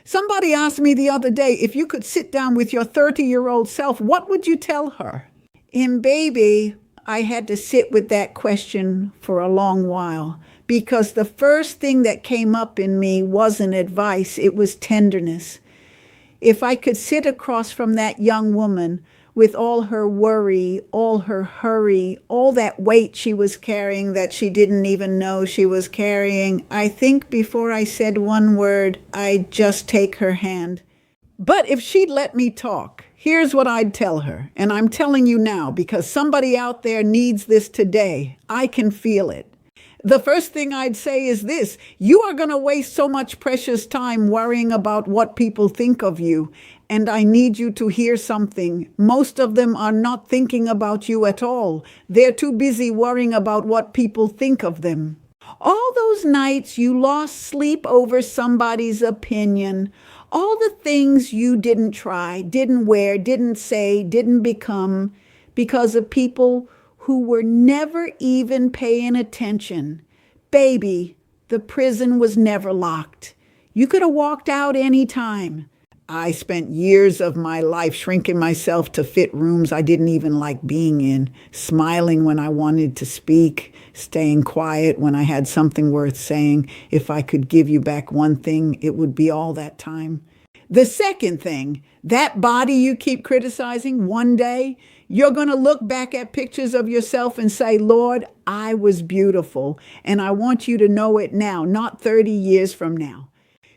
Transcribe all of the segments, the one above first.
Somebody asked me the other day, if you could sit down with your 30-year-old self, what would you tell her? And baby, I had to sit with that question for a long while because the first thing that came up in me wasn't advice, it was tenderness. If I could sit across from that young woman with all her worry, all her hurry, all that weight she was carrying that she didn't even know she was carrying, I think before I said one word, I'd just take her hand. But if she'd let me talk, here's what I'd tell her. And I'm telling you now because somebody out there needs this today. I can feel it. The first thing I'd say is this: you are going to waste so much precious time worrying about what people think of you. And I need you to hear something. Most of them are not thinking about you at all. They're too busy worrying about what people think of them. All those nights you lost sleep over somebody's opinion, all the things you didn't try, didn't wear, didn't say, didn't become, because of people who were never even paying attention. Baby, the prison was never locked. You could have walked out any time. I spent years of my life shrinking myself to fit rooms I didn't even like being in, smiling when I wanted to speak, staying quiet when I had something worth saying. If I could give you back one thing, it would be all that time. The second thing, that body you keep criticizing, one day, you're going to look back at pictures of yourself and say, Lord, I was beautiful. And I want you to know it now, not 30 years from now.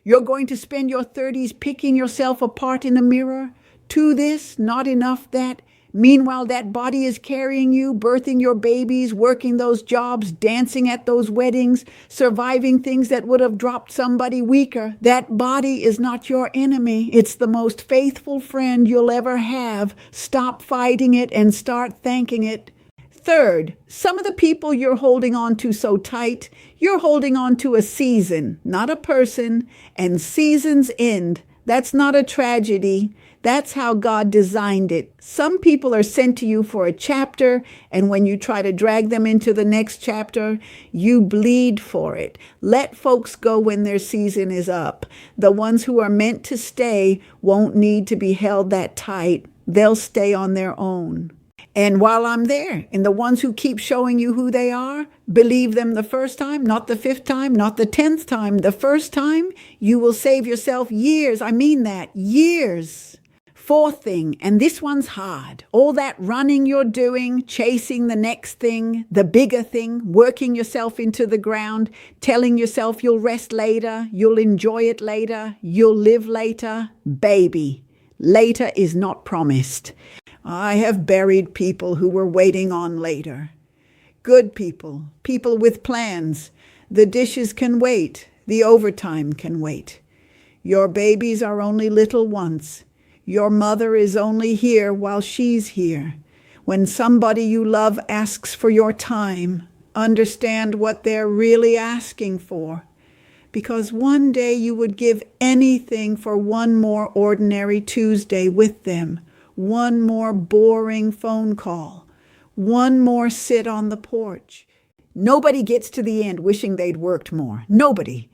You're going to spend your 30s picking yourself apart in the mirror. To this, not enough that. Meanwhile, that body is carrying you, birthing your babies, working those jobs, dancing at those weddings, surviving things that would have dropped somebody weaker. That body is not your enemy. It's the most faithful friend you'll ever have. Stop fighting it and start thanking it. Third, some of the people you're holding on to so tight, you're holding on to a season, not a person, and seasons end. That's not a tragedy. That's how God designed it. Some people are sent to you for a chapter, and when you try to drag them into the next chapter, you bleed for it. Let folks go when their season is up. The ones who are meant to stay won't need to be held that tight. They'll stay on their own. And while I'm there, and the ones who keep showing you who they are, believe them the first time, not the 5th time, not the 10th time. The first time, you will save yourself years. I mean that, years. Fourth thing, and this one's hard. All that running you're doing, chasing the next thing, the bigger thing, working yourself into the ground, telling yourself you'll rest later, you'll enjoy it later, you'll live later. Baby, later is not promised. I have buried people who were waiting on later. Good people, people with plans. The dishes can wait. The overtime can wait. Your babies are only little once. Your mother is only here while she's here. When somebody you love asks for your time, understand what they're really asking for. Because one day you would give anything for one more ordinary Tuesday with them. One more boring phone call, one more sit on the porch. Nobody gets to the end wishing they'd worked more. Nobody.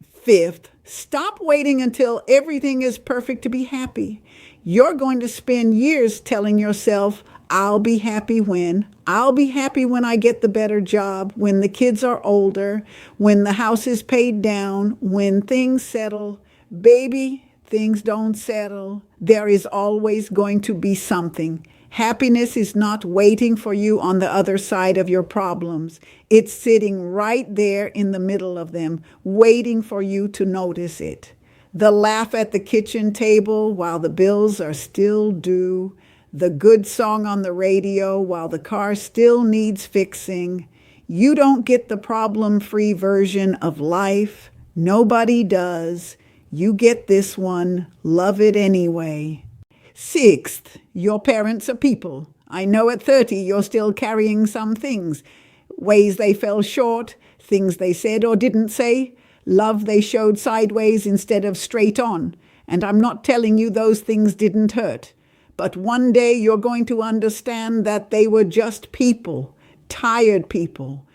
Fifth, stop waiting until everything is perfect to be happy. You're going to spend years telling yourself, I'll be happy when I get the better job, when the kids are older, when the house is paid down, when things settle. Baby, things don't settle. There is always going to be something. Happiness is not waiting for you on the other side of your problems. It's sitting right there in the middle of them, waiting for you to notice it. The laugh at the kitchen table while the bills are still due. The good song on the radio while the car still needs fixing. You don't get the problem-free version of life. Nobody does. You get this one. Love it anyway. Sixth, your parents are people. I know at 30 you're still carrying some things. Ways they fell short, things they said or didn't say, love they showed sideways instead of straight on. And I'm not telling you those things didn't hurt. But one day you're going to understand that they were just people, tired people,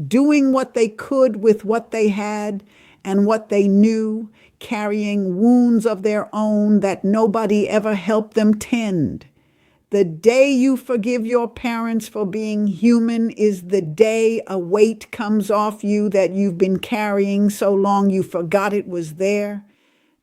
doing what they could with what they had and what they knew, carrying wounds of their own that nobody ever helped them tend. The day you forgive your parents for being human is the day a weight comes off you that you've been carrying so long you forgot it was there.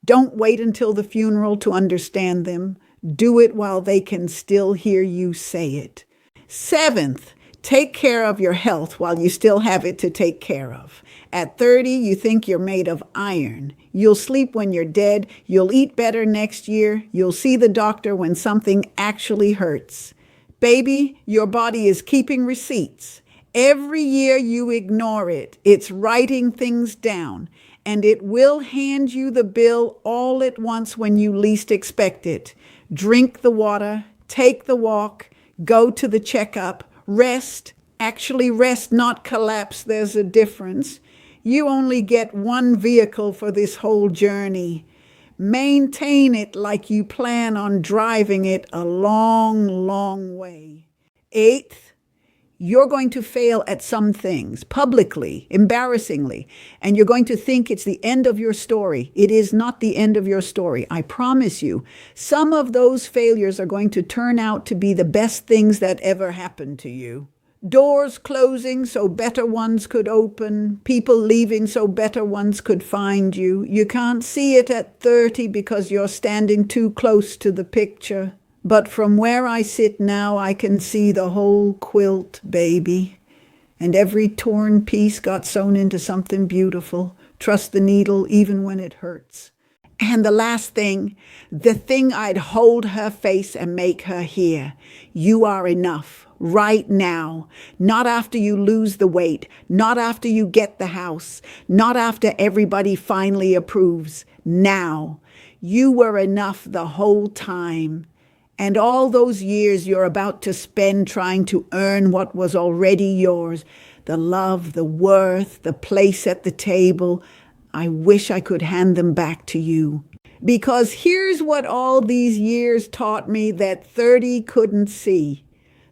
Don't wait until the funeral to understand them. Do it while they can still hear you say it. Seventh, take care of your health while you still have it to take care of. At 30, you think you're made of iron. You'll sleep when you're dead. You'll eat better next year. You'll see the doctor when something actually hurts. Baby, your body is keeping receipts. Every year you ignore it. It's writing things down, and it will hand you the bill all at once when you least expect it. Drink the water, take the walk, go to the checkup, rest. Actually rest, not collapse. There's a difference. You only get one vehicle for this whole journey. Maintain it like you plan on driving it a long, long way. Eighth, you're going to fail at some things, publicly, embarrassingly, and you're going to think it's the end of your story. It is not the end of your story, I promise you. Some of those failures are going to turn out to be the best things that ever happened to you. Doors closing so better ones could open, people leaving so better ones could find you. You can't see it at 30 because you're standing too close to the picture. But from where I sit now, I can see the whole quilt, baby. And every torn piece got sewn into something beautiful. Trust the needle even when it hurts. And the last thing, the thing I'd hold her face and make her hear. You are enough. Right now, not after you lose the weight, not after you get the house, not after everybody finally approves. Now, you were enough the whole time. And all those years you're about to spend trying to earn what was already yours, the love, the worth, the place at the table, I wish I could hand them back to you. Because here's what all these years taught me that 30 couldn't see.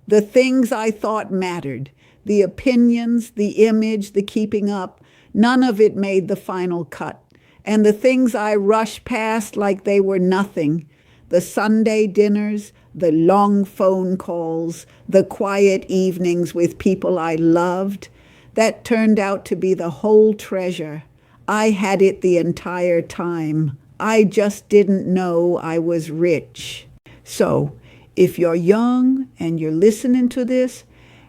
The things I thought mattered, the opinions, the image, the keeping up, none of it made the final cut. And the things I rushed past like they were nothing, the Sunday dinners, the long phone calls, the quiet evenings with people I loved, that turned out to be the whole treasure. I had it the entire time. I just didn't know I was rich. So, if you're young and you're listening to this,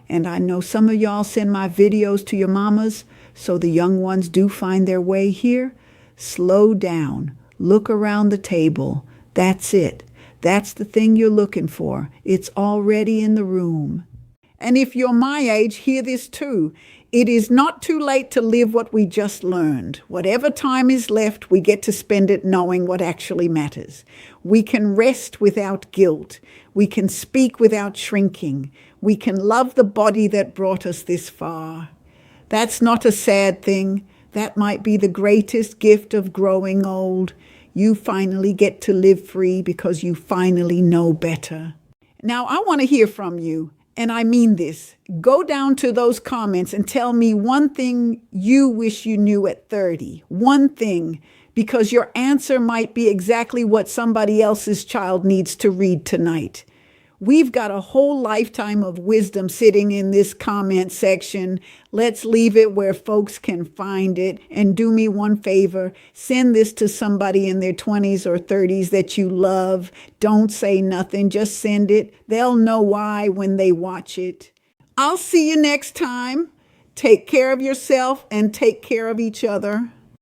and I know some of y'all send my videos to your mamas, so the young ones do find their way here, slow down, look around the table. That's it. That's the thing you're looking for. It's already in the room. And if you're my age, hear this too. It is not too late to live what we just learned. Whatever time is left, we get to spend it knowing what actually matters. We can rest without guilt. We can speak without shrinking. We can love the body that brought us this far. That's not a sad thing. That might be the greatest gift of growing old. You finally get to live free because you finally know better. Now, I want to hear from you. And I mean this. Go down to those comments and tell me one thing you wish you knew at 30. One thing, because your answer might be exactly what somebody else's child needs to read tonight. We've got a whole lifetime of wisdom sitting in this comment section. Let's leave it where folks can find it. And do me one favor, send this to somebody in their 20s or 30s that you love. Don't say nothing, just send it. They'll know why when they watch it. I'll see you next time. Take care of yourself and take care of each other.